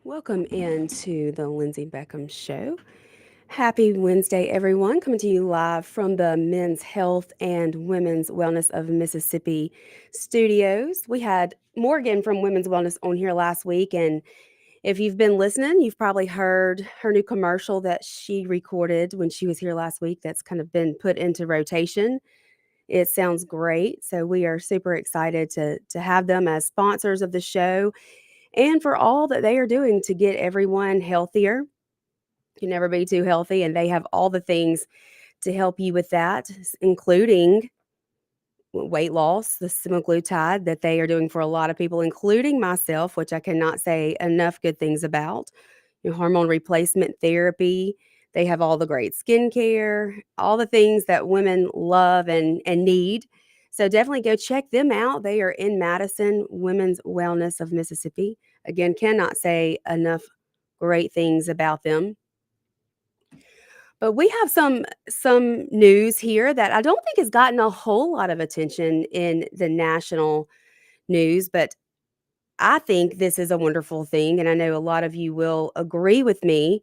Welcome into the Lindsey Beckham Show. Happy Wednesday, everyone. Coming to you live from the Men's Health and Women's Wellness of Mississippi studios. We had Morgan from Women's Wellness on here last week. And if you've been listening, you've probably heard her new commercial that she recorded when she was here last week that's kind of been put into rotation. It sounds great. So we are super excited to have them as sponsors of the show and for all that they are doing to get everyone healthier. You can never be too healthy, and they have all the things to help you with that, including weight loss, the semaglutide that they are doing for a lot of people, including myself, which I cannot say enough good things about. Hormone replacement therapy. They have all the great skincare, all the things that women love and need. So definitely go check them out. They are in Madison, Women's Wellness of Mississippi. Again, cannot say enough great things about them. But we have some news here that I don't think has gotten a whole lot of attention in the national news, but I think this is a wonderful thing, and I know a lot of you will agree with me.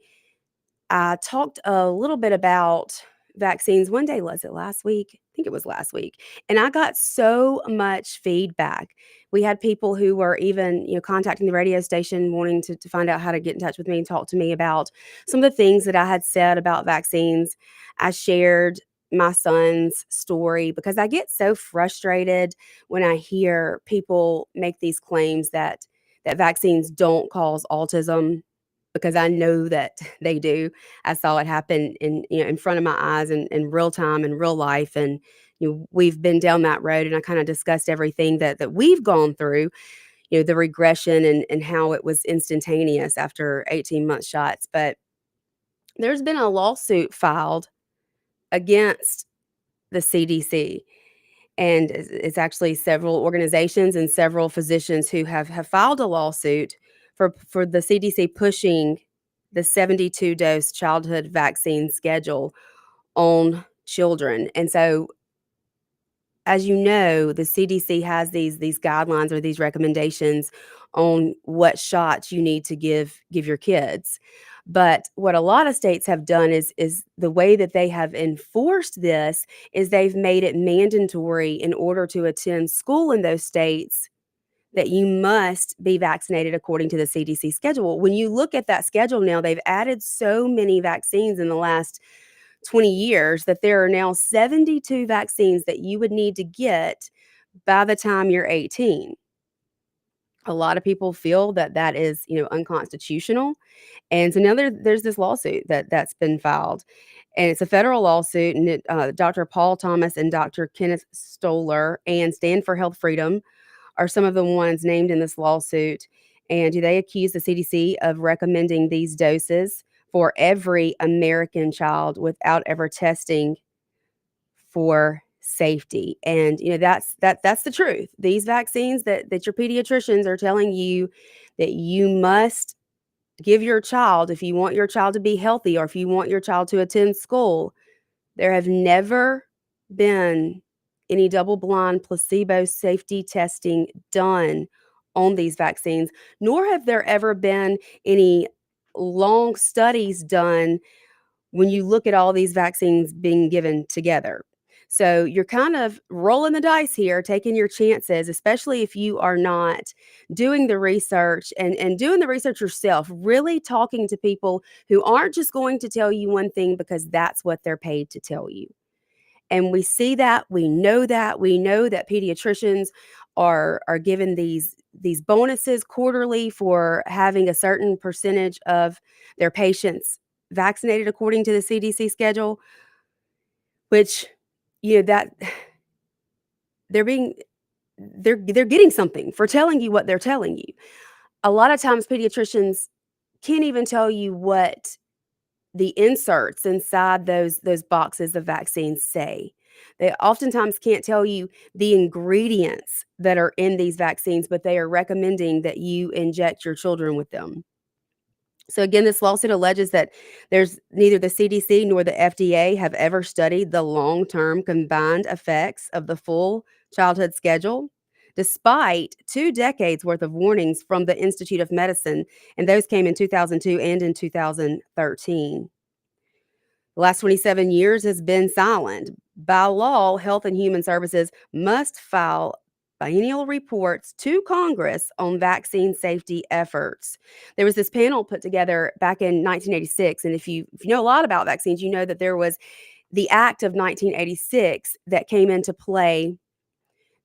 I talked a little bit about vaccines one day, was it last week? I think it was last week. And I got so much feedback. We had people who were even, contacting the radio station wanting to find out how to get in touch with me and talk to me about some of the things that I had said about vaccines. I shared my son's story because I get so frustrated when I hear people make these claims that vaccines don't cause autism, because I know that they do. I saw it happen in front of my eyes in real time, in real life, and we've been down that road, and I kind of discussed everything that we've gone through, the regression and how it was instantaneous after 18-month shots. But there's been a lawsuit filed against the CDC. And it's actually several organizations and several physicians who have filed a lawsuit for the CDC pushing the 72-dose childhood vaccine schedule on children. And so, as you know, the CDC has these guidelines or these recommendations on what shots you need to give your kids. But what a lot of states have done is the way that they have enforced this is they've made it mandatory in order to attend school in those states that you must be vaccinated according to the CDC schedule. When you look at that schedule now, they've added so many vaccines in the last 20 years that there are now 72 vaccines that you would need to get by the time you're 18. A lot of people feel that that is, unconstitutional. And so now there's this lawsuit that's been filed, and it's a federal lawsuit. And Dr. Paul Thomas and Dr. Kenneth Stoller and Stand for Health Freedom are some of the ones named in this lawsuit. And they accuse the CDC of recommending these doses for every American child without ever testing for safety. And that's the truth. These vaccines that your pediatricians are telling you that you must give your child if you want your child to be healthy or if you want your child to attend school, there have never been any double-blind placebo safety testing done on these vaccines, nor have there ever been any long studies done when you look at all these vaccines being given together. So you're kind of rolling the dice here, taking your chances, especially if you are not doing the research and doing the research yourself, really talking to people who aren't just going to tell you one thing because that's what they're paid to tell you. And we see that, we know that pediatricians are given these bonuses quarterly for having a certain percentage of their patients vaccinated according to the CDC schedule, which that they're being they're getting something for telling you what they're telling you. A lot of times pediatricians can't even tell you what the inserts inside those boxes of vaccines say. They oftentimes can't tell you the ingredients that are in these vaccines, but they are recommending that you inject your children with them. So again, this lawsuit alleges that there's neither the CDC nor the FDA have ever studied the long-term combined effects of the full childhood schedule. despite 2 decades worth of warnings from the Institute of Medicine, and those came in 2002 and in 2013. The last 27 years has been silent. By law, Health and Human Services must file biennial reports to Congress on vaccine safety efforts. There was this panel put together back in 1986, and if you know a lot about vaccines, you know that there was the Act of 1986 that came into play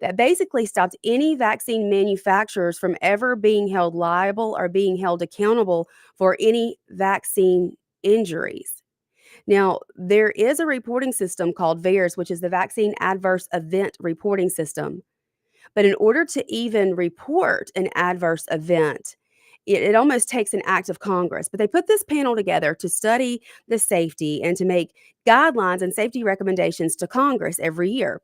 that basically stopped any vaccine manufacturers from ever being held liable or being held accountable for any vaccine injuries. Now, there is a reporting system called VAERS, which is the Vaccine Adverse Event Reporting System. But in order to even report an adverse event, it almost takes an act of Congress. But they put this panel together to study the safety and to make guidelines and safety recommendations to Congress every year.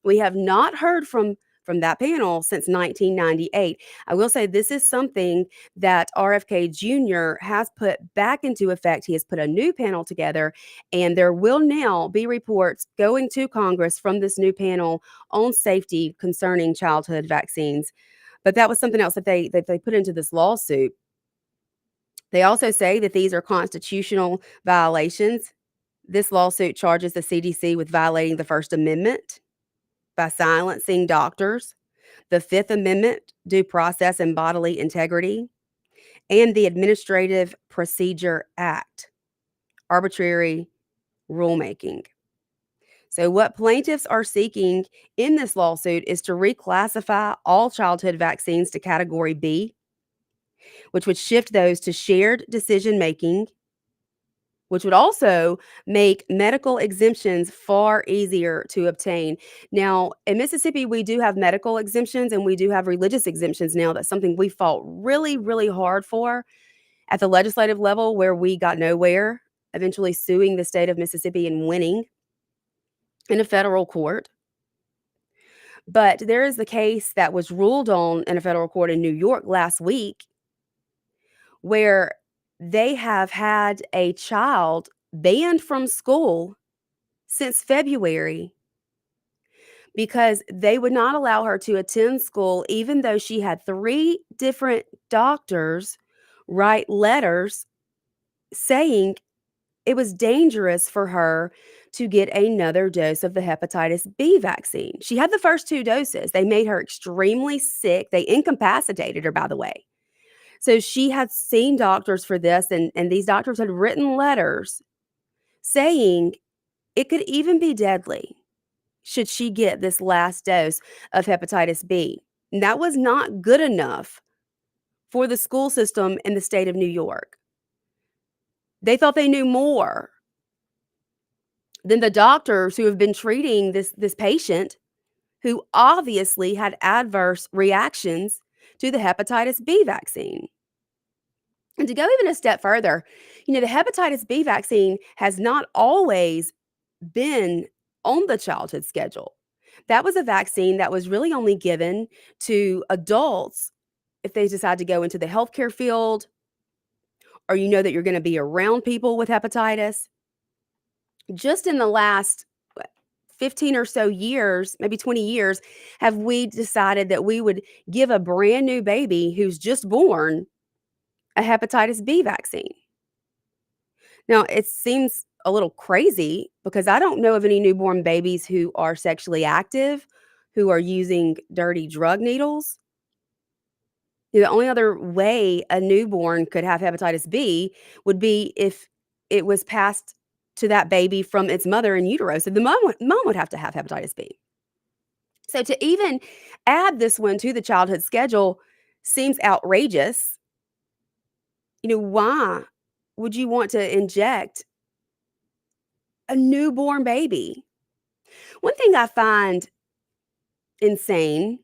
We have not heard from that panel since 1998. I will say this is something that RFK Jr. has put back into effect. He has put a new panel together, and there will now be reports going to Congress from this new panel on safety concerning childhood vaccines. But that was something else that they put into this lawsuit. They also say that these are constitutional violations. This lawsuit charges the CDC with violating the First Amendment by silencing doctors, the Fifth Amendment, due process and bodily integrity, and the Administrative Procedure Act, arbitrary rulemaking. So, what plaintiffs are seeking in this lawsuit is to reclassify all childhood vaccines to Category B, which would shift those to shared decision making, which would also make medical exemptions far easier to obtain. Now, in Mississippi, we do have medical exemptions and we do have religious exemptions now. That's something we fought really, really hard for at the legislative level, where we got nowhere, eventually suing the state of Mississippi and winning in a federal court. But there is the case that was ruled on in a federal court in New York last week where they have had a child banned from school since February because they would not allow her to attend school, even though she had 3 different doctors write letters saying it was dangerous for her to get another dose of the hepatitis B vaccine. She had the first 2 doses. They made her extremely sick. They incapacitated her, by the way. So she had seen doctors for this, and these doctors had written letters saying it could even be deadly should she get this last dose of hepatitis B. And that was not good enough for the school system in the state of New York. They thought they knew more than the doctors who have been treating this patient who obviously had adverse reactions to the hepatitis B vaccine. And to go even a step further, the hepatitis B vaccine has not always been on the childhood schedule. That was a vaccine that was really only given to adults if they decide to go into the healthcare field, or that you're going to be around people with hepatitis. Just in the last 15 or so years, maybe 20 years, have we decided that we would give a brand new baby who's just born a hepatitis B vaccine. Now, it seems a little crazy because I don't know of any newborn babies who are sexually active, who are using dirty drug needles. The only other way a newborn could have hepatitis B would be if it was passed to that baby from its mother in utero. So the mom would have to have hepatitis B. So to even add this one to the childhood schedule seems outrageous. Why would you want to inject a newborn baby? One thing I find insane,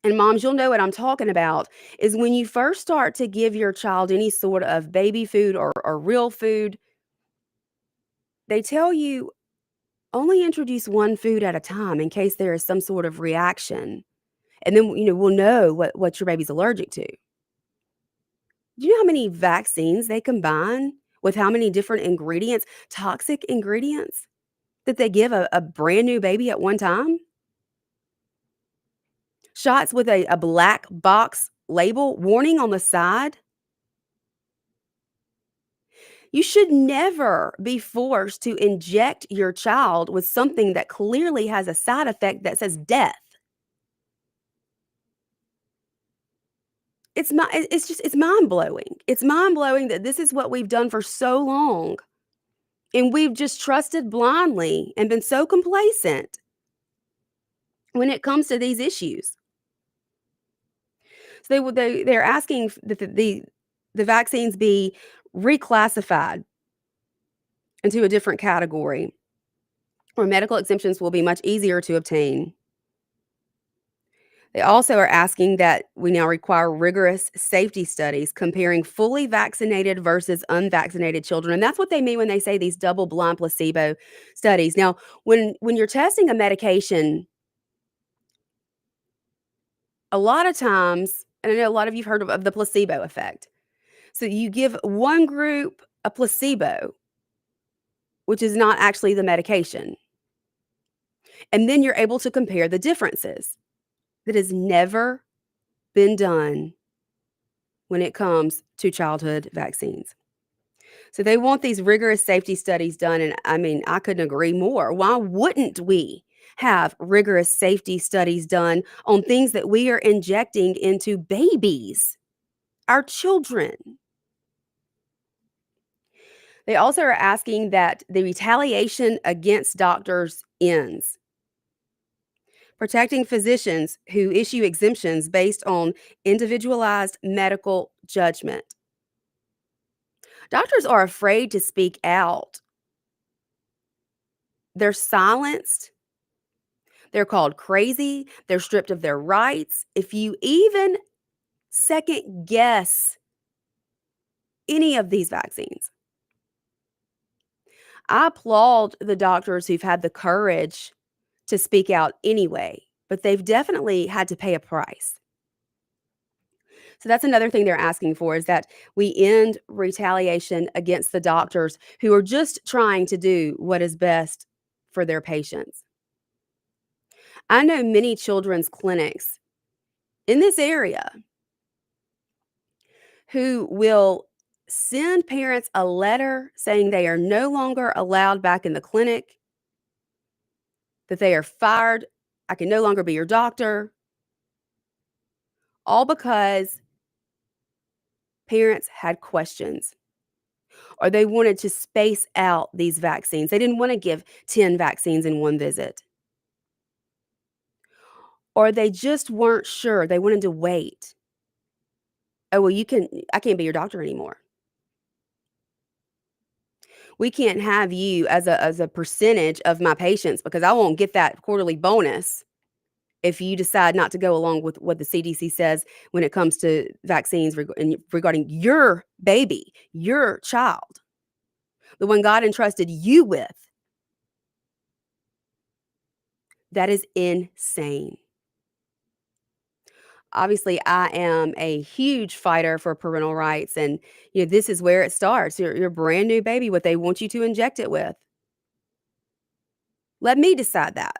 and moms, you'll know what I'm talking about, is when you first start to give your child any sort of baby food or real food, they tell you only introduce one food at a time in case there is some sort of reaction. And then, we'll know what your baby's allergic to. Do you know how many vaccines they combine with how many different ingredients, toxic ingredients, that they give a brand new baby at one time? Shots with a black box label warning on the side. You should never be forced to inject your child with something that clearly has a side effect that says death. It's mind blowing. It's mind blowing that this is what we've done for so long, and we've just trusted blindly and been so complacent when it comes to these issues. So they're asking that the vaccines be reclassified into a different category where medical exemptions will be much easier to obtain. They also are asking that we now require rigorous safety studies comparing fully vaccinated versus unvaccinated children. And that's what they mean when they say these double-blind placebo studies. Now, when you're testing a medication, a lot of times, and I know a lot of you've heard of the placebo effect. So you give one group a placebo, which is not actually the medication, and then you're able to compare the differences. That has never been done when it comes to childhood vaccines. So they want these rigorous safety studies done, and I mean, I couldn't agree more. Why wouldn't we have rigorous safety studies done on things that we are injecting into babies, our children? They also are asking that the retaliation against doctors ends, protecting physicians who issue exemptions based on individualized medical judgment. Doctors are afraid to speak out. They're silenced. They're called crazy. They're stripped of their rights. If you even second guess any of these vaccines, I applaud the doctors who've had the courage to speak out anyway, but they've definitely had to pay a price. So that's another thing they're asking for is that we end retaliation against the doctors who are just trying to do what is best for their patients. I know many children's clinics in this area who will send parents a letter saying they are no longer allowed back in the clinic, that they are fired, I can no longer be your doctor, all because parents had questions or they wanted to space out these vaccines. They didn't want to give 10 vaccines in one visit. Or they just weren't sure. They wanted to wait. Oh, well, I can't be your doctor anymore. We can't have you as a percentage of my patients because I won't get that quarterly bonus if you decide not to go along with what the CDC says when it comes to vaccines regarding your baby, your child, the one God entrusted you with. That is insane. Obviously, I am a huge fighter for parental rights, and this is where it starts. Your brand new baby, what they want you to inject it with. Let me decide that.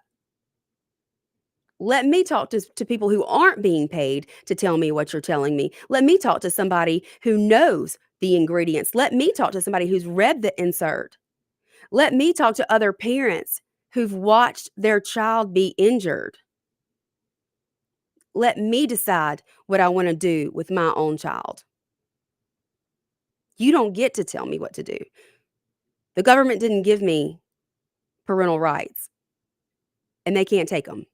Let me talk to people who aren't being paid to tell me what you're telling me. Let me talk to somebody who knows the ingredients. Let me talk to somebody who's read the insert. Let me talk to other parents who've watched their child be injured. Let me decide what I want to do with my own child. You don't get to tell me what to do. The government didn't give me parental rights, and they can't take them.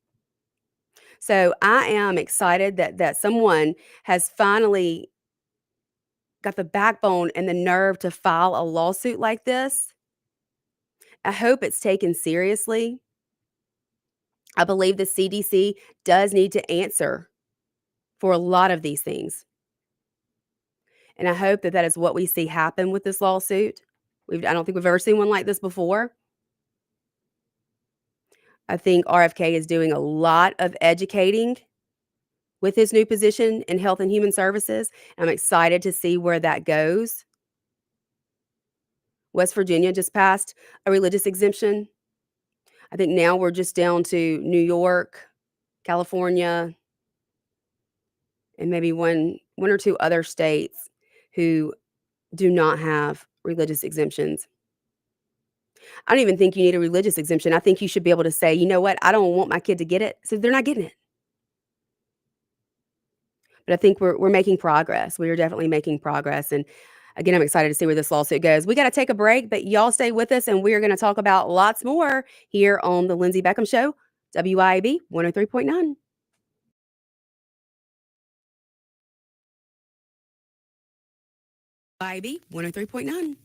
So I am excited that someone has finally got the backbone and the nerve to file a lawsuit like this. I hope it's taken seriously. I believe the CDC does need to answer for a lot of these things. And I hope that is what we see happen with this lawsuit. I don't think we've ever seen one like this before. I think RFK is doing a lot of educating with his new position in Health and Human Services. I'm excited to see where that goes. West Virginia just passed a religious exemption. I think now we're just down to New York, California, and maybe one or two other states who do not have religious exemptions. I don't even think you need a religious exemption. I think you should be able to say, you know what, I don't want my kid to get it, so they're not getting it. But I think we're making progress. We are definitely making progress. And again, I'm excited to see where this lawsuit goes. We got to take a break, but y'all stay with us, and we are going to talk about lots more here on the Lindsey Beckham Show, WIAB 103.9. WIAB 103.9.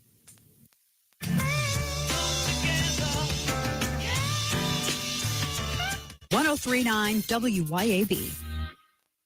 WYAB.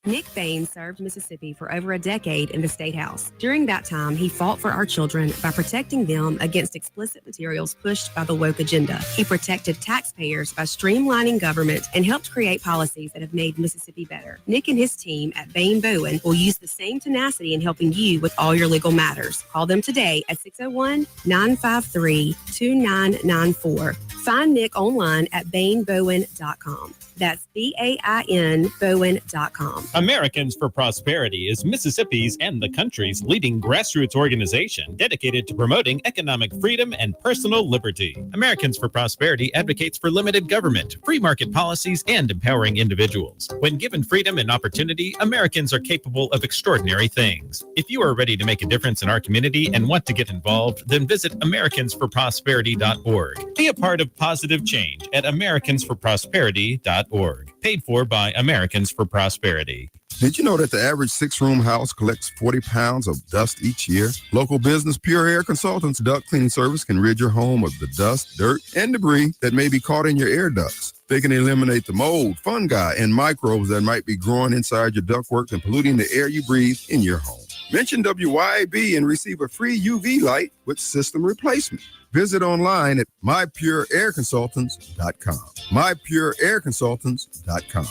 Nick Bain served Mississippi for over a decade in the State House. During that time, he fought for our children by protecting them against explicit materials pushed by the woke agenda. He protected taxpayers by streamlining government and helped create policies that have made Mississippi better. Nick and his team at Bain Bowen will use the same tenacity in helping you with all your legal matters. Call them today at 601-953-2994. Find Nick online at bainbowen.com. That's BAIN Bowen.com. Americans for Prosperity is Mississippi's and the country's leading grassroots organization dedicated to promoting economic freedom and personal liberty. Americans for Prosperity advocates for limited government, free market policies, and empowering individuals. When given freedom and opportunity, Americans are capable of extraordinary things. If you are ready to make a difference in our community and want to get involved, then visit americansforprosperity.org. Be a part of positive change at americansforprosperity.org. Paid for by Americans for Prosperity. Did you know that the average 6-room house collects 40 pounds of dust each year? Local business Pure Air Consultants duct cleaning service can rid your home of the dust, dirt, and debris that may be caught in your air ducts. They can eliminate the mold, fungi, and microbes that might be growing inside your ductwork and polluting the air you breathe in your home. Mention WYAB and receive a free UV light with system replacement. Visit online at mypureairconsultants.com. mypureairconsultants.com.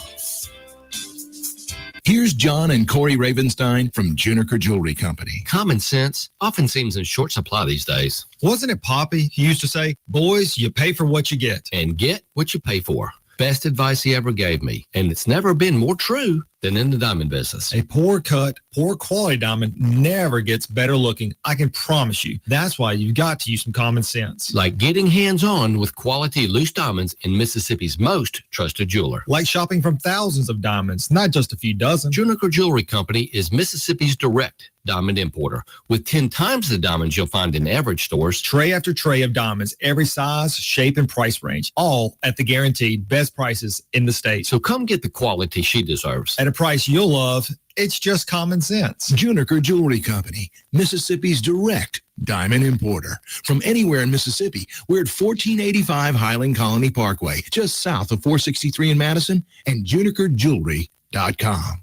Here's John and Corey Ravenstein from Juniker Jewelry Company. Common sense often seems in short supply these days. Wasn't it Poppy who used to say, boys, you pay for what you get? And get what you pay for. Best advice he ever gave me. And it's never been more true than in the diamond business. A poor cut, poor quality diamond never gets better looking. I can promise you. That's why you've got to use some common sense. Like getting hands-on with quality loose diamonds in Mississippi's most trusted jeweler. Like shopping from thousands of diamonds, not just a few dozen. Juniker Jewelry Company is Mississippi's direct diamond importer. With 10 times the diamonds you'll find in average stores. Tray after tray of diamonds, every size, shape, and price range. All at the guaranteed best prices in the state. So come get the quality she deserves. At a price you'll love. It's just common sense. Juniker Jewelry Company, Mississippi's direct diamond importer. From anywhere in Mississippi, we're at 1485 Highland Colony Parkway, just south of 463 in Madison, and junikerjewelry.com.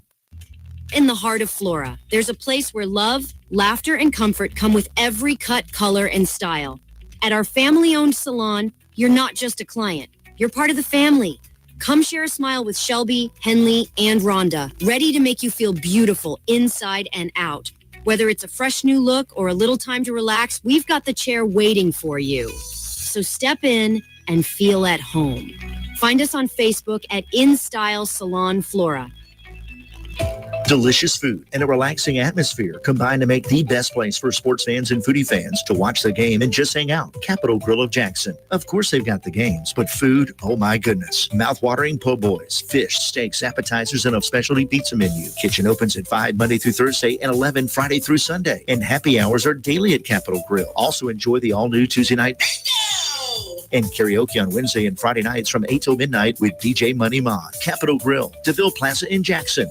In the heart of Flora, there's a place where love, laughter, and comfort come with every cut, color, and style. At our family-owned salon, you're not just a client. You're part of the family. Come share a smile with Shelby, Henley, and Rhonda, ready to make you feel beautiful inside and out. Whether it's a fresh new look or a little time to relax, we've got the chair waiting for you. So step in and feel at home. Find us on Facebook at In Style Salon Flora. Delicious food and a relaxing atmosphere combine to make the best place for sports fans and foodie fans to watch the game and just hang out. Capitol Grill of Jackson. Of course they've got the games, but food, oh my goodness. Mouth-watering po' boys, fish, steaks, appetizers, and a specialty pizza menu. Kitchen opens at 5 Monday through Thursday and 11 Friday through Sunday. And happy hours are daily at Capitol Grill. Also enjoy the all-new Tuesday night and karaoke on Wednesday and Friday nights from 8 till midnight with DJ Money Mod. Capitol Grill, DeVille Plaza in Jackson.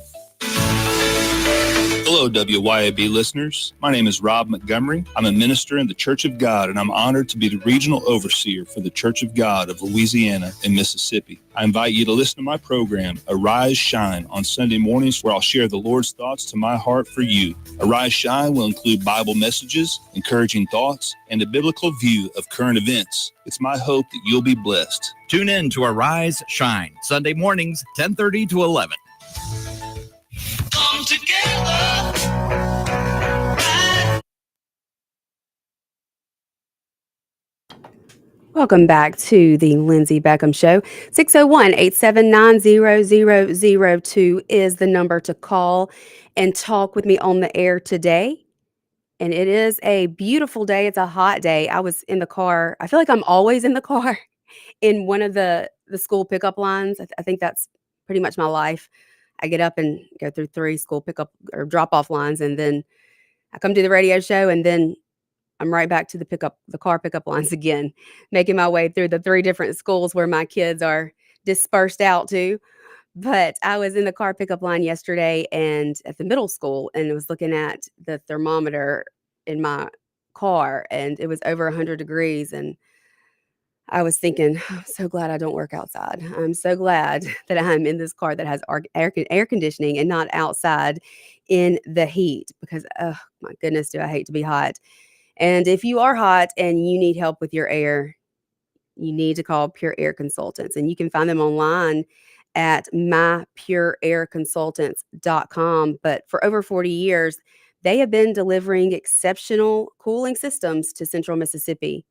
Hello, WYAB listeners. My name is Rob Montgomery. I'm a minister in the Church of God, and I'm honored to be the regional overseer for the Church of God of Louisiana and Mississippi. I invite you to listen to my program, Arise Shine, on Sunday mornings, where I'll share the Lord's thoughts to my heart for you. Arise Shine will include Bible messages, encouraging thoughts, and a biblical view of current events. It's my hope that you'll be blessed. Tune in to Arise Shine, Sunday mornings, 10:30 to 11. Come together. Welcome back to the Lindsey Beckham Show. 601-879-0002 is the number to call and talk with me on the air today. And it is a beautiful day. It's a hot day. I was in the car. I feel like I'm always in the car in one of the school pickup lines. I think that's pretty much my life. I get up and go through 3 school pickup or drop off lines, and then I come to the radio show, and then I'm right back to the car pickup lines again, making my way through the 3 different schools where my kids are dispersed out to. But I was in the car pickup line yesterday and at the middle school and was looking at the thermometer in my car, and it was over 100 degrees. And I was thinking, I'm so glad I don't work outside. I'm so glad that I'm in this car that has air conditioning and not outside in the heat, because, oh my goodness, do I hate to be hot. And if you are hot and you need help with your air, you need to call Pure Air Consultants. And you can find them online at mypureairconsultants.com. But for over 40 years, they have been delivering exceptional cooling systems to Central Mississippi.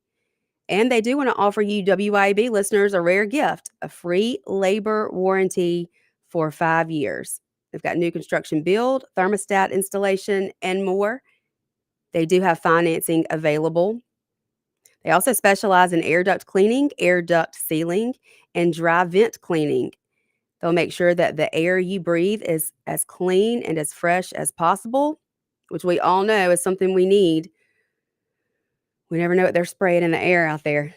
And they do want to offer you WIB listeners a rare gift, a free labor warranty for 5 years. They've got new construction build, thermostat installation, and more. They do have financing available. They also specialize in air duct cleaning, air duct sealing, and dry vent cleaning. They'll make sure that the air you breathe is as clean and as fresh as possible, which we all know is something we need. We never know what they're spraying in the air out there.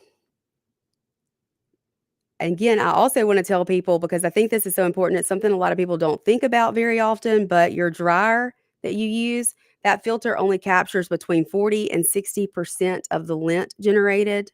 And again, I also want to tell people, because I think this is so important, it's something a lot of people don't think about very often, but your dryer that you use, that filter only captures between 40 and 60% of the lint generated.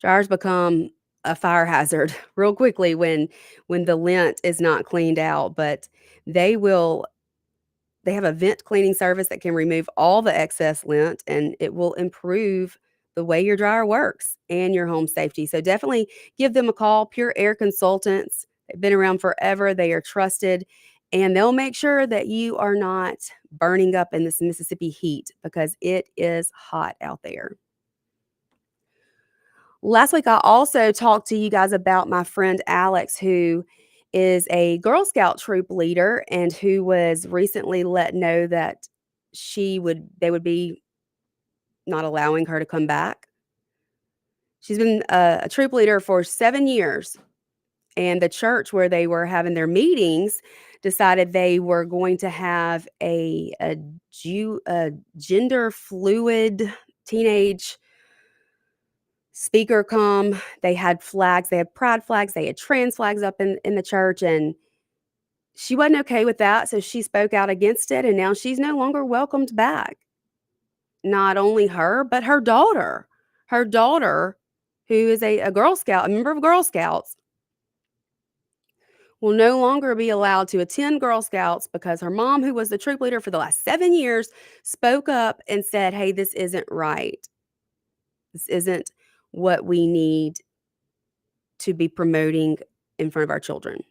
Dryers become a fire hazard real quickly when the lint is not cleaned out, but they have a vent cleaning service that can remove all the excess lint, and it will improve the way your dryer works and your home safety. So definitely give them a call, Pure Air Consultants. They've been around forever. They are trusted, and they'll make sure that you are not burning up in this Mississippi heat, because it is hot out there. Last week, I also talked to you guys about my friend Alex, who is a Girl Scout troop leader and who was recently let know that they would be not allowing her to come back. She's been a troop leader for 7 years, and the church where they were having their meetings decided they were going to have a gender fluid teenage speaker come. They had flags, they had pride flags, they had trans flags up in the church, and she wasn't okay with that, so she spoke out against it, and now she's no longer welcomed back. Not only her, but her daughter. Her daughter, who is a Girl Scout, a member of Girl Scouts, will no longer be allowed to attend Girl Scouts because her mom, who was the troop leader for the last 7 years, spoke up and said, hey, this isn't right. This isn't what we need to be promoting in front of our children.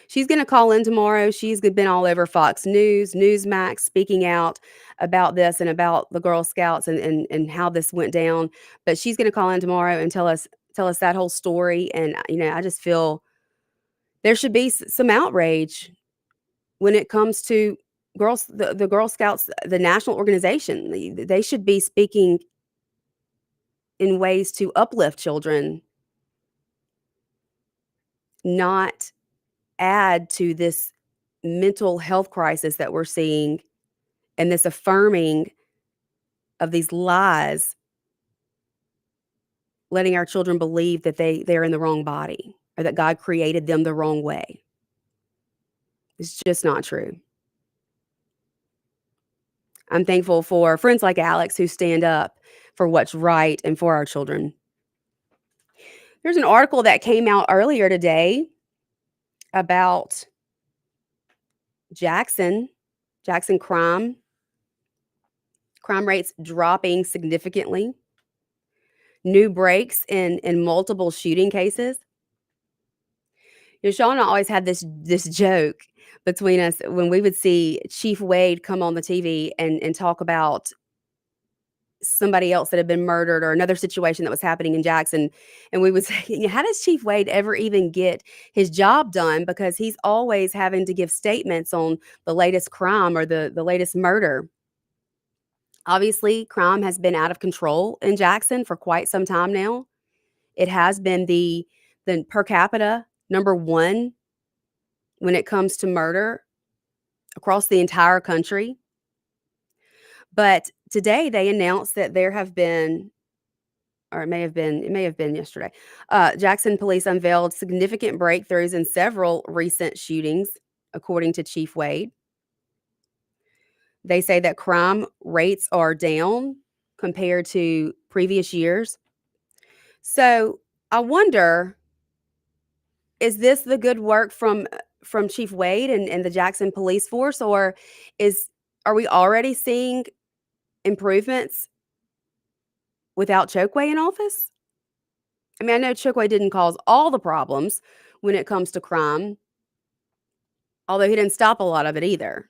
She's going to call in tomorrow. She's been all over Fox News, Newsmax, speaking out about this and about the Girl Scouts and how this went down. But she's going to call in tomorrow and tell us that whole story. And, I just feel there should be some outrage when it comes to the Girl Scouts, the national organization. They should be speaking in ways to uplift children, not add to this mental health crisis that we're seeing, and this affirming of these lies, letting our children believe that they're in the wrong body or that God created them the wrong way. It's just not true. I'm thankful for friends like Alex who stand up for what's right and for our children. There's an article that came out earlier today about Jackson crime rates dropping significantly, new breaks in multiple shooting cases. Shauna always had this joke between us when we would see Chief Wade come on the TV and talk about somebody else that had been murdered or another situation that was happening in Jackson. And we would say, how does Chief Wade ever even get his job done? Because he's always having to give statements on the latest crime or the latest murder. Obviously, crime has been out of control in Jackson for quite some time now. It has been the per capita number one when it comes to murder across the entire country. But today they announced that there have been, or it may have been yesterday, Jackson police unveiled significant breakthroughs in several recent shootings, according to Chief Wade. They say that crime rates are down compared to previous years. So I wonder, is this the good work from Chief Wade and the Jackson police force, or are we already seeing improvements without Chokwe in office? I mean, I know Chokwe didn't cause all the problems when it comes to crime, although he didn't stop a lot of it either.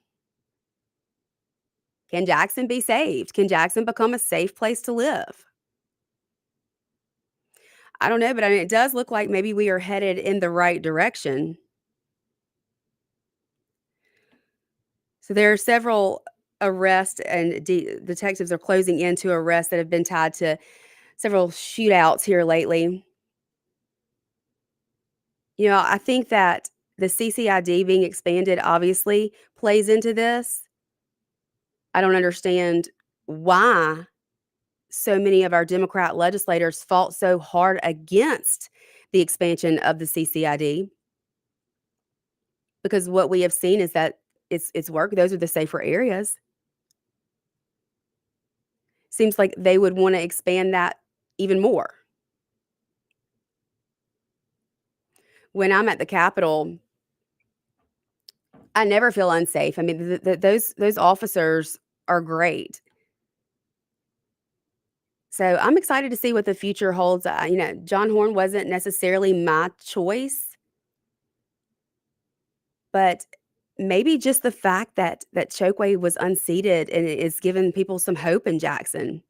Can Jackson be saved? Can Jackson become a safe place to live? I don't know, but I mean, it does look like maybe we are headed in the right direction. So there are several arrests, and detectives are closing in to arrests that have been tied to several shootouts here lately. You know, I think that the CCID being expanded obviously plays into this. I don't understand why so many of our Democrat legislators fought so hard against the expansion of the CCID, because what we have seen is that it's worked. Those are the safer areas. Seems like they would want to expand that even more. When I'm at the Capitol, I never feel unsafe. I mean, those officers are great. So I'm excited to see what the future holds. You know, John Horn wasn't necessarily my choice, but maybe just the fact that Chokwe was unseated and it is giving people some hope in Jackson.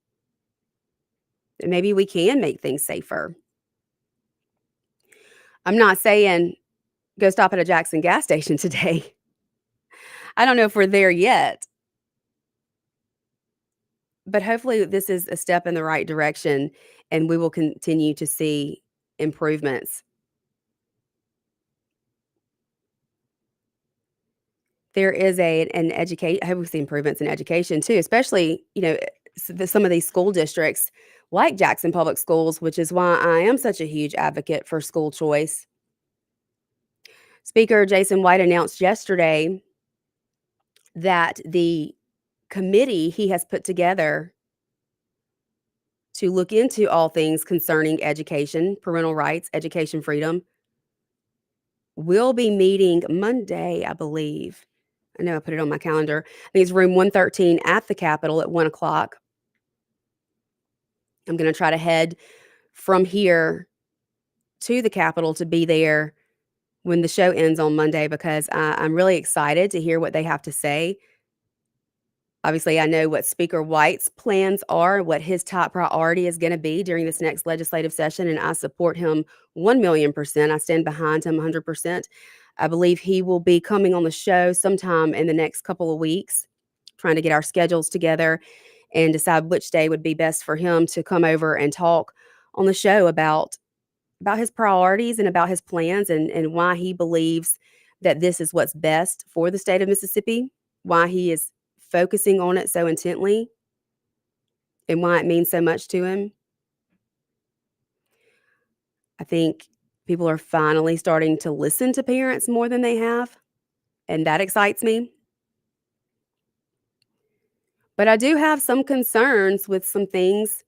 Maybe we can make things safer. I'm not saying go stop at a Jackson gas station today. I don't know if we're there yet, but hopefully this is a step in the right direction and we will continue to see improvements. There is an education. I hope we see improvements in education too, especially, you know, some of these school districts like Jackson Public Schools, which is why I am such a huge advocate for school choice. Speaker Jason White announced yesterday that the committee he has put together to look into all things concerning education, parental rights, education freedom, will be meeting Monday, I believe. I know I put it on my calendar. I think it's room 113 at the Capitol at 1 o'clock. I'm going to try to head from here to the Capitol to be there when the show ends on Monday, because I'm really excited to hear what they have to say. Obviously, I know what Speaker White's plans are, what his top priority is going to be during this next legislative session, and I support him 1,000,000%. I stand behind him 100%. I believe he will be coming on the show sometime in the next couple of weeks, trying to get our schedules together and decide which day would be best for him to come over and talk on the show about his priorities and about his plans, and why he believes that this is what's best for the state of Mississippi, why he is focusing on it so intently, and why it means so much to him. I think people are finally starting to listen to parents more than they have, and that excites me. But I do have some concerns with some things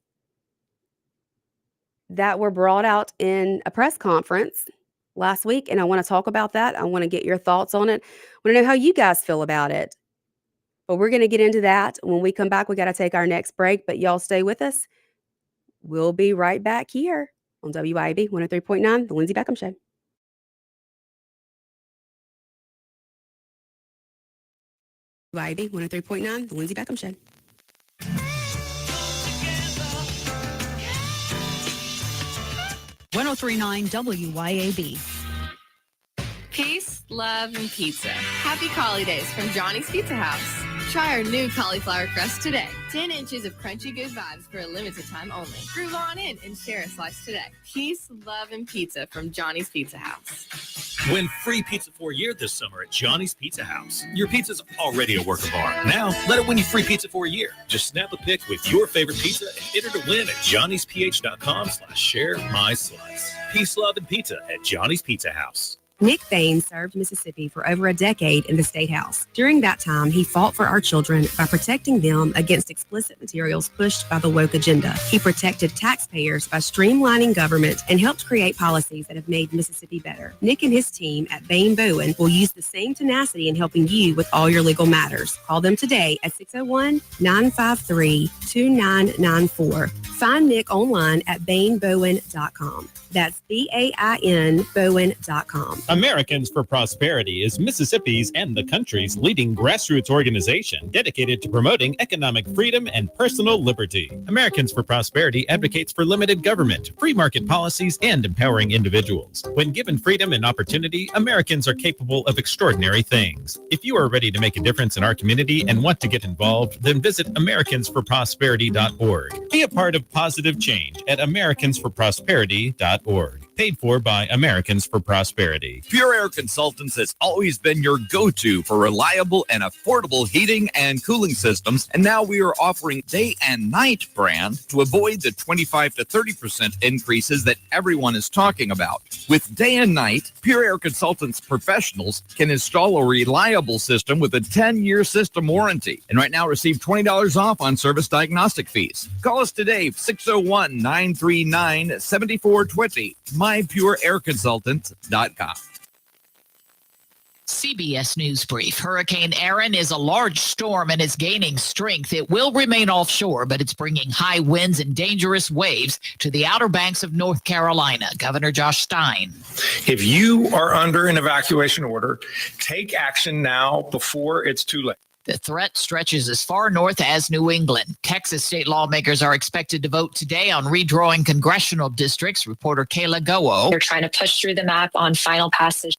that were brought out in a press conference last week, and I want to talk about that. I want to get your thoughts on it. I want to know how you guys feel about it. But we're going to get into that when we come back. We got to take our next break, but y'all stay with us. We'll be right back here on WIAB 103.9, The Lindsey Beckham Show. WIAB 103.9, The Lindsey Beckham Show. 1039 WYAB. Peace, love, and pizza. Happy holidays from Johnny's Pizza House. Try our new cauliflower crust today. 10 inches of crunchy good vibes for a limited time only. Groove on in and share a slice today. Peace, love, and pizza from Johnny's Pizza House. Win free pizza for a year this summer at Johnny's Pizza House. Your pizza's already a work of art. Now, let it win you free pizza for a year. Just snap a pic with your favorite pizza and enter to win at johnnysph.com/share-my-slice. Peace, love, and pizza at Johnny's Pizza House. Nick Bain served Mississippi for over a decade in the State House. During that time, he fought for our children by protecting them against explicit materials pushed by the woke agenda. He protected taxpayers by streamlining government and helped create policies that have made Mississippi better. Nick and his team at Bain Bowen will use the same tenacity in helping you with all your legal matters. Call them today at 601-953-2994. Find Nick online at bainbowen.com. That's BAIN Bowen.com. Americans for Prosperity is Mississippi's and the country's leading grassroots organization dedicated to promoting economic freedom and personal liberty. Americans for Prosperity advocates for limited government, free market policies, and empowering individuals. When given freedom and opportunity, Americans are capable of extraordinary things. If you are ready to make a difference in our community and want to get involved, then visit americansforprosperity.org. Be a part of positive change at americansforprosperity.org. Paid for by Americans for Prosperity. Pure Air Consultants has always been your go-to for reliable and affordable heating and cooling systems, and now we are offering day and night brand to avoid the 25 to 30% increases that everyone is talking about. With day and night, Pure Air Consultants professionals can install a reliable system with a 10-year system warranty, and right now receive $20 off on service diagnostic fees. Call us today, 601-939-7420. MyPureAirConsultant.com. CBS News Brief. Hurricane Erin is a large storm and is gaining strength. It will remain offshore, but it's bringing high winds and dangerous waves to the Outer Banks of North Carolina. Governor Josh Stein. If you are under an evacuation order, take action now before it's too late. The threat stretches as far north as New England. Texas state lawmakers are expected to vote today on redrawing congressional districts. Reporter Kayla Gowo. They're trying to push through the map on final passage.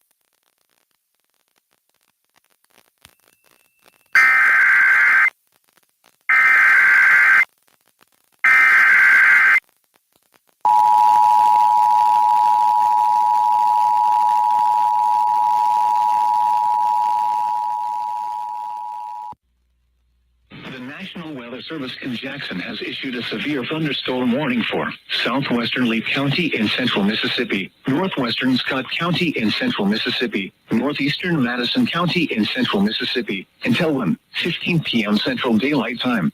National Weather Service in Jackson has issued a severe thunderstorm warning for southwestern Lee County in central Mississippi, northwestern Scott County in central Mississippi, northeastern Madison County in central Mississippi until 1:15 p.m. Central Daylight Time.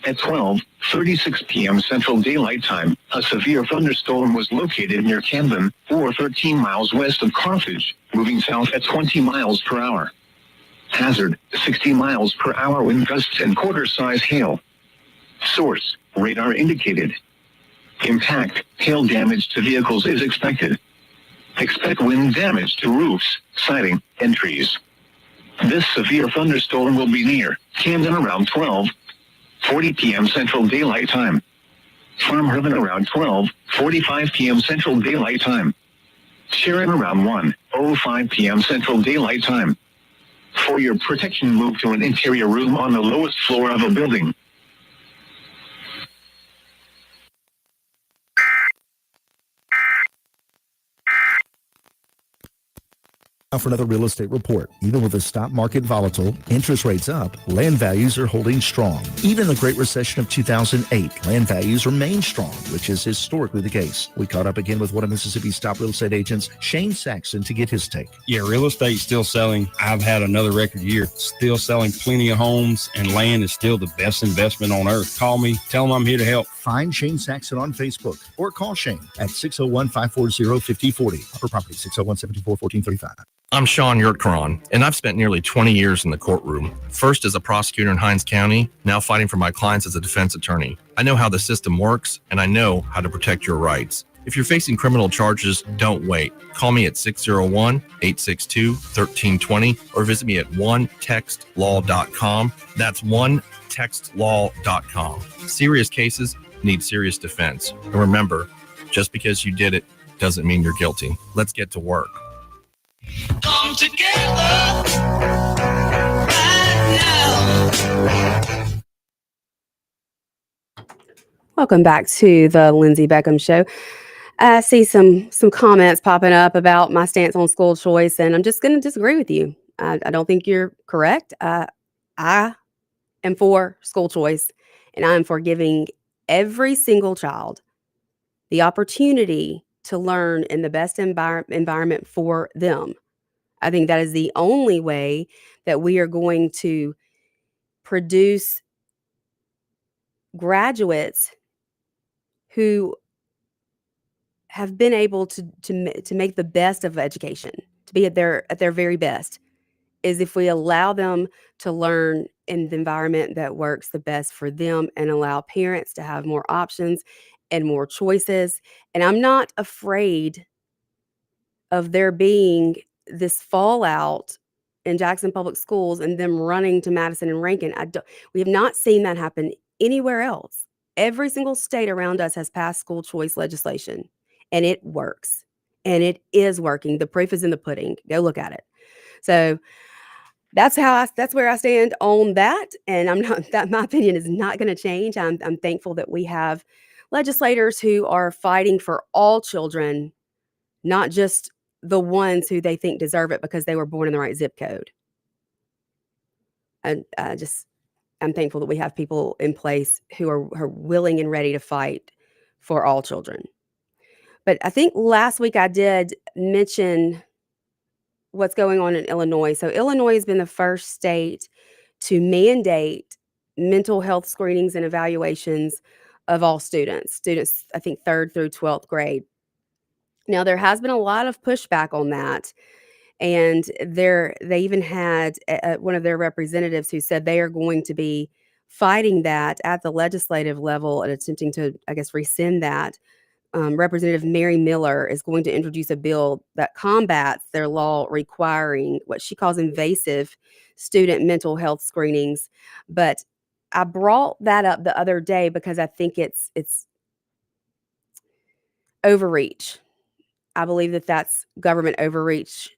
At 12:36 p.m. Central Daylight Time, a severe thunderstorm was located near Camden, or 13 miles west of Carthage, moving south at 20 miles per hour. Hazard, 60 miles per hour wind gusts and quarter-size hail. Source, radar indicated. Impact, hail damage to vehicles is expected. Expect wind damage to roofs, siding, and trees. This severe thunderstorm will be near Camden around 12:40 p.m. Central Daylight Time. Farm Haven around 12:45 p.m. Central Daylight Time. Sharon around 1:05 p.m. Central Daylight Time. For your protection, move to an interior room on the lowest floor of a building. Now for another real estate report. Even with the stock market volatile, interest rates up, land values are holding strong. Even in the Great Recession of 2008, land values remain strong, which is historically the case. We caught up again with one of Mississippi's top real estate agents, Shane Saxon, to get his take. Yeah, real estate's still selling. I've had another record year. Still selling plenty of homes, and land is still the best investment on earth. Call me. Tell them I'm here to help. Find Shane Saxon on Facebook or call Shane at 601-540-5040. Upper Property, 601-724-1435. I'm Sean Yurtkaran, and I've spent nearly 20 years in the courtroom, first as a prosecutor in Hinds County, now fighting for my clients as a defense attorney. I know how the system works, and I know how to protect your rights. If you're facing criminal charges, don't wait. Call me at 601-862-1320 or visit me at onetextlaw.com. That's onetextlaw.com. Serious cases need serious defense. And remember, just because you did it doesn't mean you're guilty. Let's get to work. Come together right now. Welcome back to the Lindsey Beckham Show. I see some comments popping up about my stance on school choice, and I'm just going to disagree with you. I don't think you're correct. I am for school choice, and I'm for giving every single child the opportunity to learn in the best environment for them. I think that is the only way that we are going to produce graduates who have been able to make the best of education, to be at their very best, is if we allow them to learn in the environment that works the best for them and allow parents to have more options and more choices. And I'm not afraid of there being this fallout in Jackson Public Schools and them running to Madison and Rankin. We have not seen that happen anywhere else. Every single state around us has passed school choice legislation, and it works. And it is working. The proof is in the pudding. Go look at it. So that's where I stand on that. And my opinion is not going to change. I'm thankful that we have legislators who are fighting for all children, not just the ones who they think deserve it because they were born in the right zip code. And I'm thankful that we have people in place who are willing and ready to fight for all children. But I think last week I did mention what's going on in Illinois. So Illinois has been the first state to mandate mental health screenings and evaluations of all students, I think 3rd through 12th grade. Now, there has been a lot of pushback on that. And they even had one of their representatives who said they are going to be fighting that at the legislative level and attempting to, I guess, rescind that. Representative Mary Miller is going to introduce a bill that combats their law requiring what she calls invasive student mental health screenings. But I brought that up the other day because I think it's overreach. I believe that that's government overreach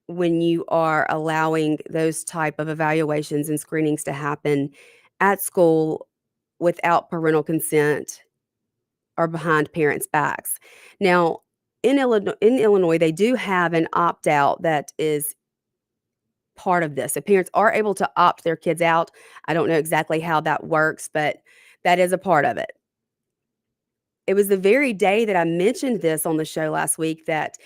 when you are allowing those type of evaluations and screenings to happen at school without parental consent or behind parents' backs. Now, in Illinois, they do have an opt-out that is part of this. So parents are able to opt their kids out. I don't know exactly how that works, but that is a part of it. It was the very day that I mentioned this on the show last week that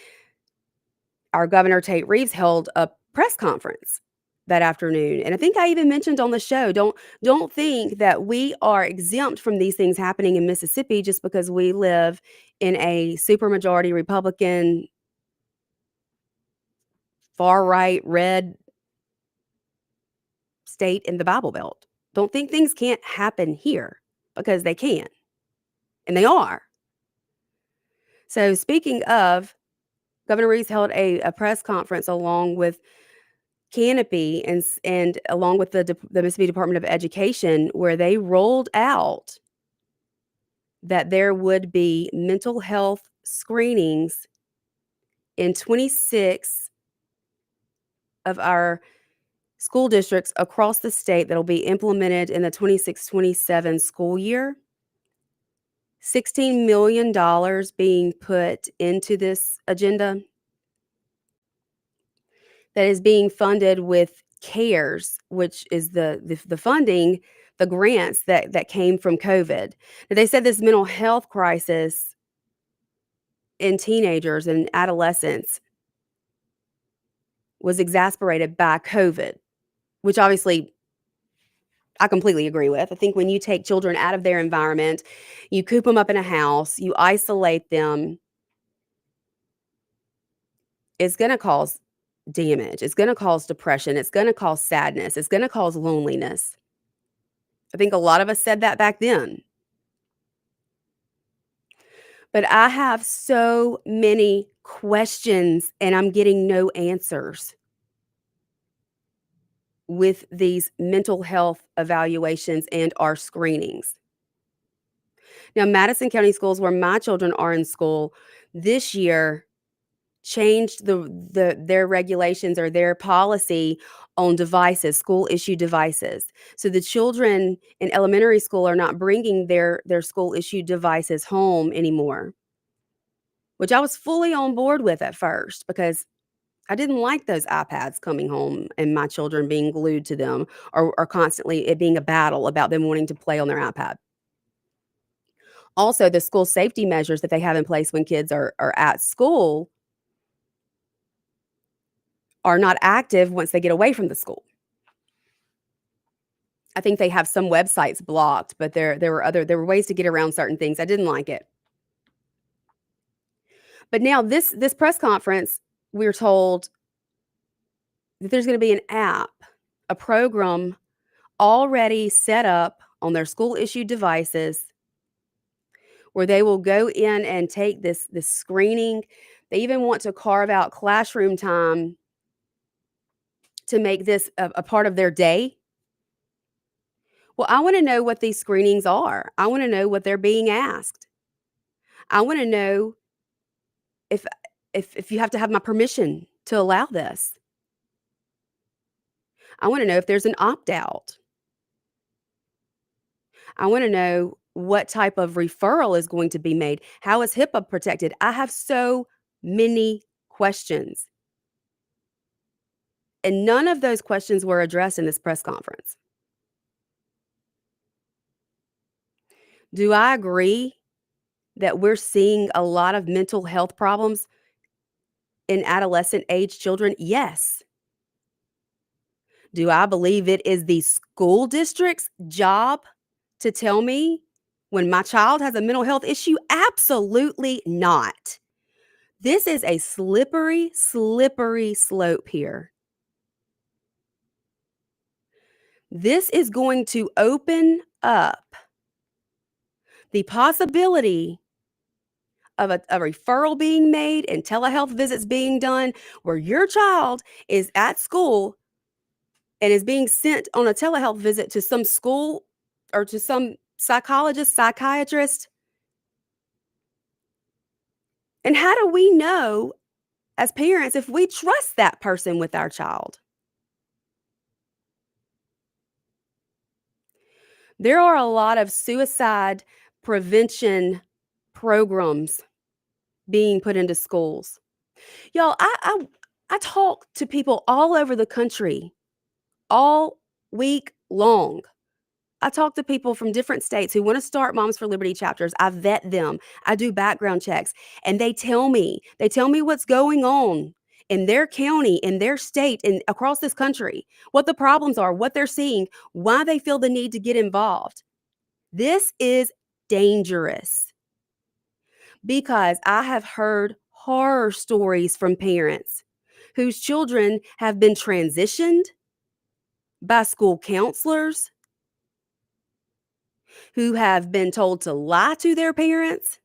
our Governor Tate Reeves held a press conference that afternoon. And I think I even mentioned on the show, don't think that we are exempt from these things happening in Mississippi just because we live in a supermajority Republican, far-right, red state in the Bible Belt. Don't think things can't happen here, because they can. And they are. So speaking of, Governor Reeves held a press conference along with Canopy and along with the Mississippi Department of Education, where they rolled out that there would be mental health screenings in 26 of our school districts across the state that will be implemented in the 26-27 school year. $16 million being put into this agenda that is being funded with CARES, which is the funding, the grants that came from COVID. Now, they said this mental health crisis in teenagers and adolescents was exacerbated by COVID, which obviously I completely agree with. I think when you take children out of their environment, you coop them up in a house, you isolate them, it's going to cause damage. It's going to cause depression. It's going to cause sadness. It's going to cause loneliness. I think a lot of us said that back then. But I have so many questions and I'm getting no answers with these mental health evaluations and our screenings. Now, Madison County Schools, where my children are in school, this year changed their regulations or their policy on devices, school issued devices. So the children in elementary school are not bringing their school issued devices home anymore, which I was fully on board with at first because I didn't like those iPads coming home and my children being glued to them or constantly it being a battle about them wanting to play on their iPad. Also, the school safety measures that they have in place when kids are at school are not active once they get away from the school. I think they have some websites blocked, but there were ways to get around certain things. I didn't like it. But now this press conference, we're told that there's going to be an app, a program already set up on their school issued devices where they will go in and take this screening. They even want to carve out classroom time to make this a part of their day. Well, I want to know what these screenings are. I want to know what they're being asked. I want to know if you have to have my permission to allow this. I want to know if there's an opt-out. I want to know what type of referral is going to be made. How is HIPAA protected? I have so many questions. And none of those questions were addressed in this press conference. Do I agree that we're seeing a lot of mental health problems in adolescent age children? Yes. Do I believe it is the school district's job to tell me when my child has a mental health issue? Absolutely not. This is a slippery, slippery slope here. This is going to open up the possibility of a referral being made and telehealth visits being done where your child is at school and is being sent on a telehealth visit to some school or to some psychologist, psychiatrist. And how do we know as parents if we trust that person with our child? There are a lot of suicide prevention programs being put into schools. Y'all, I talk to people all over the country all week long. I talk to people from different states who want to start Moms for Liberty chapters. I vet them. I do background checks, and they tell me what's going on in their county, in their state, and across this country, what the problems are, what they're seeing, why they feel the need to get involved. This is dangerous because I have heard horror stories from parents whose children have been transitioned by school counselors, who have been told to lie to their parents.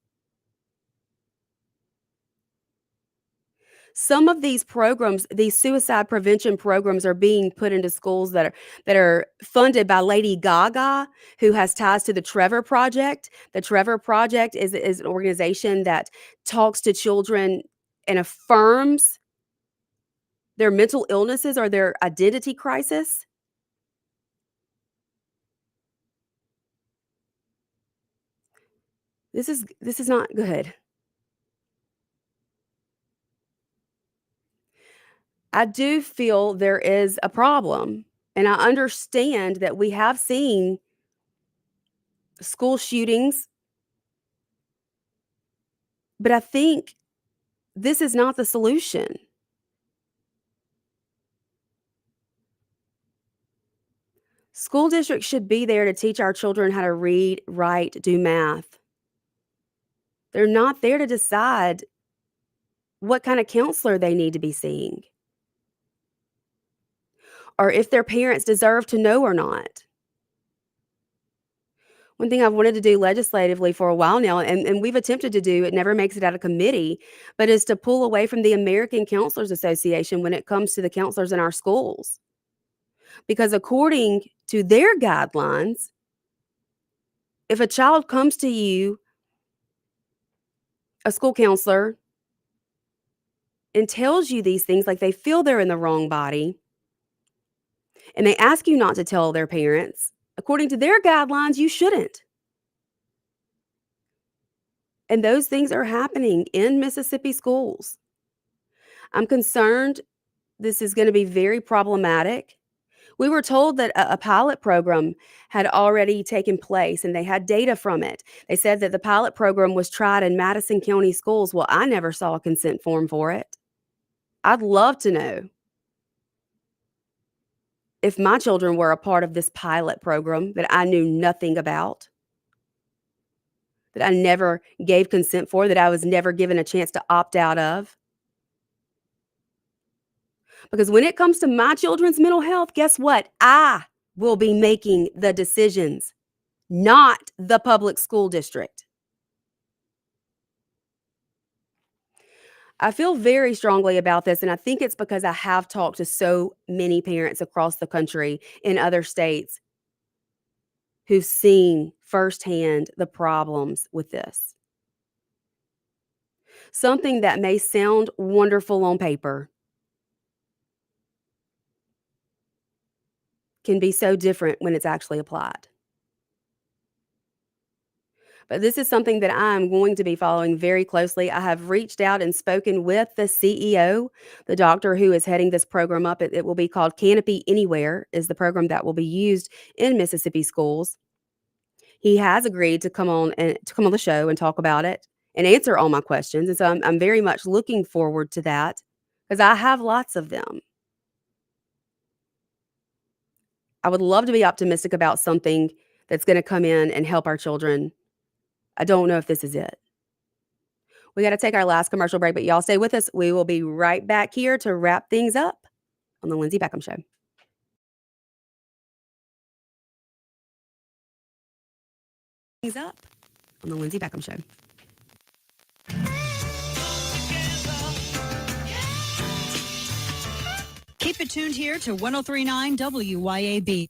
Some of these programs, these suicide prevention programs, are being put into schools that are funded by Lady Gaga, who has ties to the Trevor Project. The Trevor Project is an organization that talks to children and affirms their mental illnesses or their identity crisis. This is not good. I do feel there is a problem, and I understand that we have seen school shootings, but I think this is not the solution. School districts should be there to teach our children how to read, write, do math. They're not there to decide what kind of counselor they need to be seeing, or if their parents deserve to know or not. One thing I've wanted to do legislatively for a while now, and we've attempted to do, it never makes it out of committee, but is to pull away from the American Counselors Association when it comes to the counselors in our schools. Because according to their guidelines, if a child comes to you a school counselor and tells you these things, like they feel they're in the wrong body, and they ask you not to tell their parents, according to their guidelines, you shouldn't. And those things are happening in Mississippi schools. I'm concerned this is going to be very problematic. We were told that a pilot program had already taken place and they had data from it. They said that the pilot program was tried in Madison County schools. Well, I never saw a consent form for it. I'd love to know if my children were a part of this pilot program that I knew nothing about, that I never gave consent for, that I was never given a chance to opt out of. Because when it comes to my children's mental health, guess what? I will be making the decisions, not the public school district. I feel very strongly about this, and I think it's because I have talked to so many parents across the country in other states who've seen firsthand the problems with this. Something that may sound wonderful on paper can be so different when it's actually applied. But this is something that I'm going to be following very closely. I have reached out and spoken with the CEO, the doctor who is heading this program up. It will be called Canopy Anywhere, is the program that will be used in Mississippi schools. He has agreed to come on the show and talk about it and answer all my questions. And so I'm very much looking forward to that because I have lots of them. I would love to be optimistic about something that's going to come in and help our children. I don't know if this is it. We got to take our last commercial break, but y'all stay with us. We will be right back here to wrap things up on the Lindsey Beckham Show. Things up on the Lindsey Beckham Show. Keep it tuned here to 103.9 WYAB.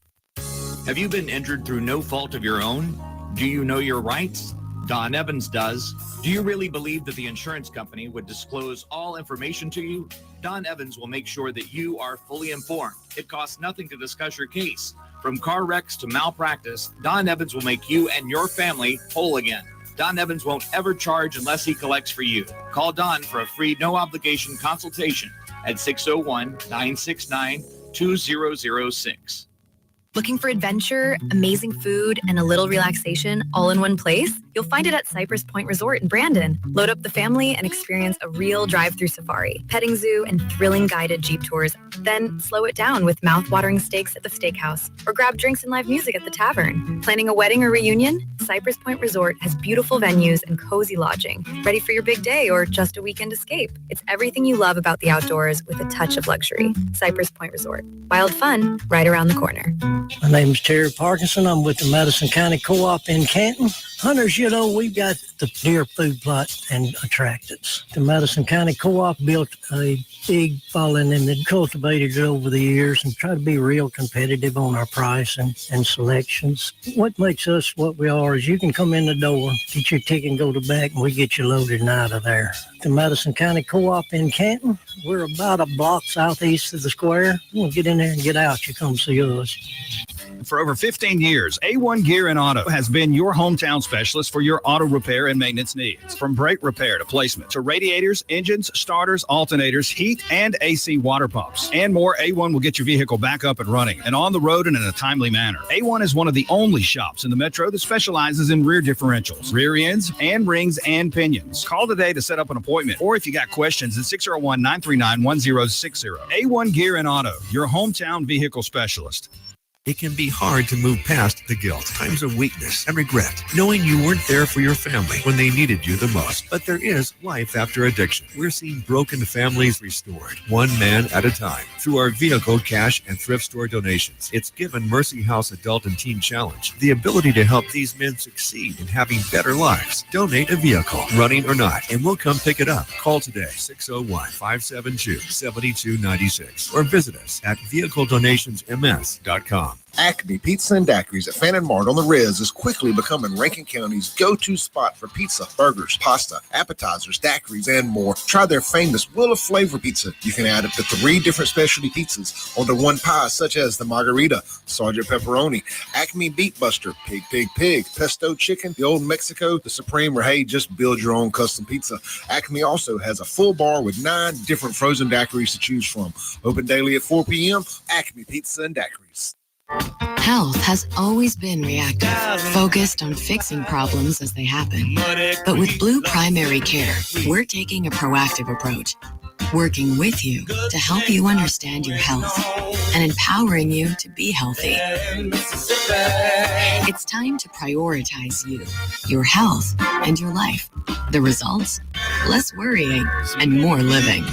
Have you been injured through no fault of your own? Do you know your rights? Don Evans does. Do you really believe that the insurance company would disclose all information to you? Don Evans will make sure that you are fully informed. It costs nothing to discuss your case. From car wrecks to malpractice, Don Evans will make you and your family whole again. Don Evans won't ever charge unless he collects for you. Call Don for a free no-obligation consultation at 601-969-2006. Looking for adventure, amazing food, and a little relaxation all in one place? You'll find it at Cypress Point Resort in Brandon. Load up the family and experience a real drive-through safari, petting zoo, and thrilling guided Jeep tours. Then slow it down with mouth-watering steaks at the steakhouse, or grab drinks and live music at the tavern. Planning a wedding or reunion? Cypress Point Resort has beautiful venues and cozy lodging. Ready for your big day or just a weekend escape? It's everything you love about the outdoors with a touch of luxury. Cypress Point Resort. Wild fun right around the corner. My name is Terry Parkinson. I'm with the Madison County Co-op in Canton. Hunters, you know, we've got the deer food plot and attractants. The Madison County Co-op built a big following and then cultivated it over the years and try to be real competitive on our price and selections. What makes us what we are is you can come in the door, get your ticket and go to back, and we get you loaded and out of there. The Madison County Co-op in Canton, we're about a block southeast of the square. You want to get in there and get out, you come see us. For over 15 years, A1 Gear and Auto has been your hometown specialist for your auto repair and maintenance needs. From brake repair to placement to radiators, engines, starters, alternators, heat, and AC water pumps, and more, A1 will get your vehicle back up and running and on the road and in a timely manner. A1 is one of the only shops in the metro that specializes in rear differentials, rear ends, and rings and pinions. Call today to set up an appointment, or if you got questions, at 601-939-1060. A1 Gear and Auto, your hometown vehicle specialist. It can be hard to move past the guilt, times of weakness and regret, knowing you weren't there for your family when they needed you the most. But there is life after addiction. We're seeing broken families restored, one man at a time, through our vehicle, cash, and thrift store donations. It's given Mercy House Adult and Teen Challenge the ability to help these men succeed in having better lives. Donate a vehicle, running or not, and we'll come pick it up. Call today, 601-572-7296, or visit us at vehicledonationsms.com. pizza.com. Acme Pizza and Daiquiris at Fannin Mart on the Res is quickly becoming Rankin County's go-to spot for pizza, burgers, pasta, appetizers, daiquiris, and more. Try their famous Wheel of Flavor pizza. You can add up to 3 different specialty pizzas onto one pie, such as the Margarita, Sergeant Pepperoni, Acme Beet Buster, Pig, Pesto Chicken, the Old Mexico, the Supreme, or hey, just build your own custom pizza. Acme also has a full bar with 9 different frozen daiquiris to choose from. Open daily at 4 p.m. Acme Pizza and Daiquiris. Health has always been reactive, focused on fixing problems as they happen. But with Blue Primary Care, we're taking a proactive approach, working with you to help you understand your health and empowering you to be healthy. It's time to prioritize you, your health, and your life. The results? Less worrying and more living.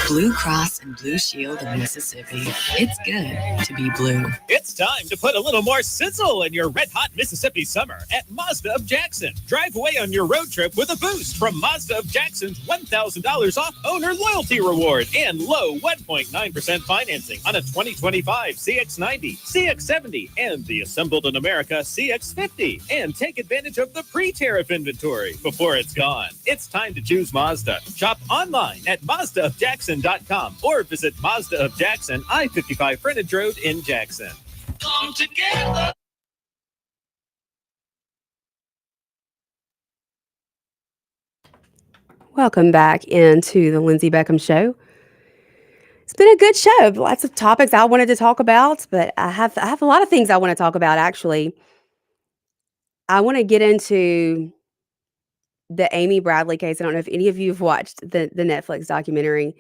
Blue Cross and Blue Shield of Mississippi. It's good to be blue. It's time to put a little more sizzle in your red-hot Mississippi summer at Mazda of Jackson. Drive away on your road trip with a boost from Mazda of Jackson's $1,000 off owner loyalty reward and low 1.9% financing on a 2025 CX-90, CX-70, and the assembled in America CX-50. And take advantage of the pre-tariff inventory before it's gone. It's time to choose Mazda. Shop online at MazdaofJackson.com or visit Mazda of Jackson, I-55 Frontage Road in Jackson. Come together. Welcome back into the Lindsey Beckham Show. It's been a good show. Lots of topics I wanted to talk about, but I have a lot of things I want to talk about, actually. I want to get into the Amy Bradley case. I don't know if any of you have watched the Netflix documentary.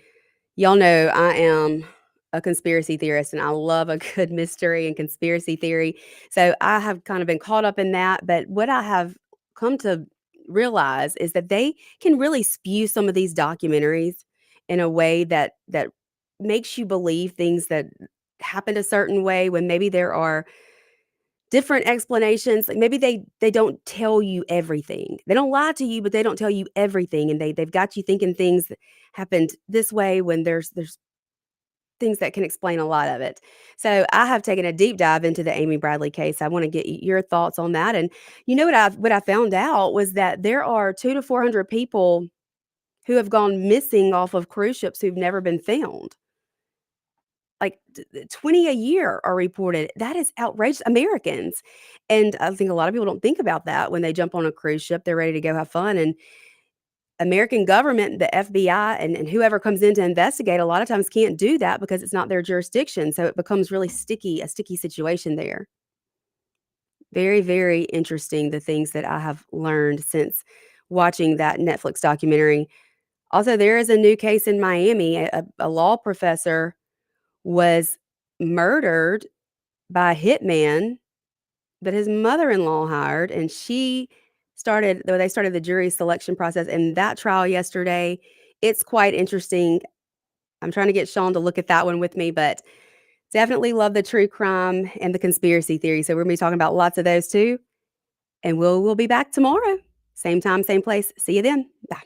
Y'all know I am a conspiracy theorist, and I love a good mystery and conspiracy theory. So I have kind of been caught up in that. But what I have come to realize is that they can really spew some of these documentaries in a way that makes you believe things that happened a certain way when maybe there are different explanations. Like maybe they don't tell you everything. They don't lie to you, but they don't tell you everything, and they've got you thinking things that happened this way when there's things that can explain a lot of it. So I have taken a deep dive into the Amy Bradley case. I want to get your thoughts on that. And you know what I found out was that there are 200 to 400 people who have gone missing off of cruise ships who've never been found. Like 20 a year are reported. That is outrageous. Americans. And I think a lot of people don't think about that when they jump on a cruise ship. They're ready to go have fun. And American government, the FBI, and whoever comes in to investigate, a lot of times can't do that because it's not their jurisdiction. So it becomes really a sticky situation there. Very, very interesting, the things that I have learned since watching that Netflix documentary. Also, there is a new case in Miami. A law professor was murdered by a hitman that his mother-in-law hired, and they started the jury selection process in that trial yesterday. It's quite interesting. I'm trying to get Sean to look at that one with me, but definitely love the true crime and the conspiracy theory. So we're going to be talking about lots of those too. And we'll be back tomorrow. Same time, same place. See you then. Bye.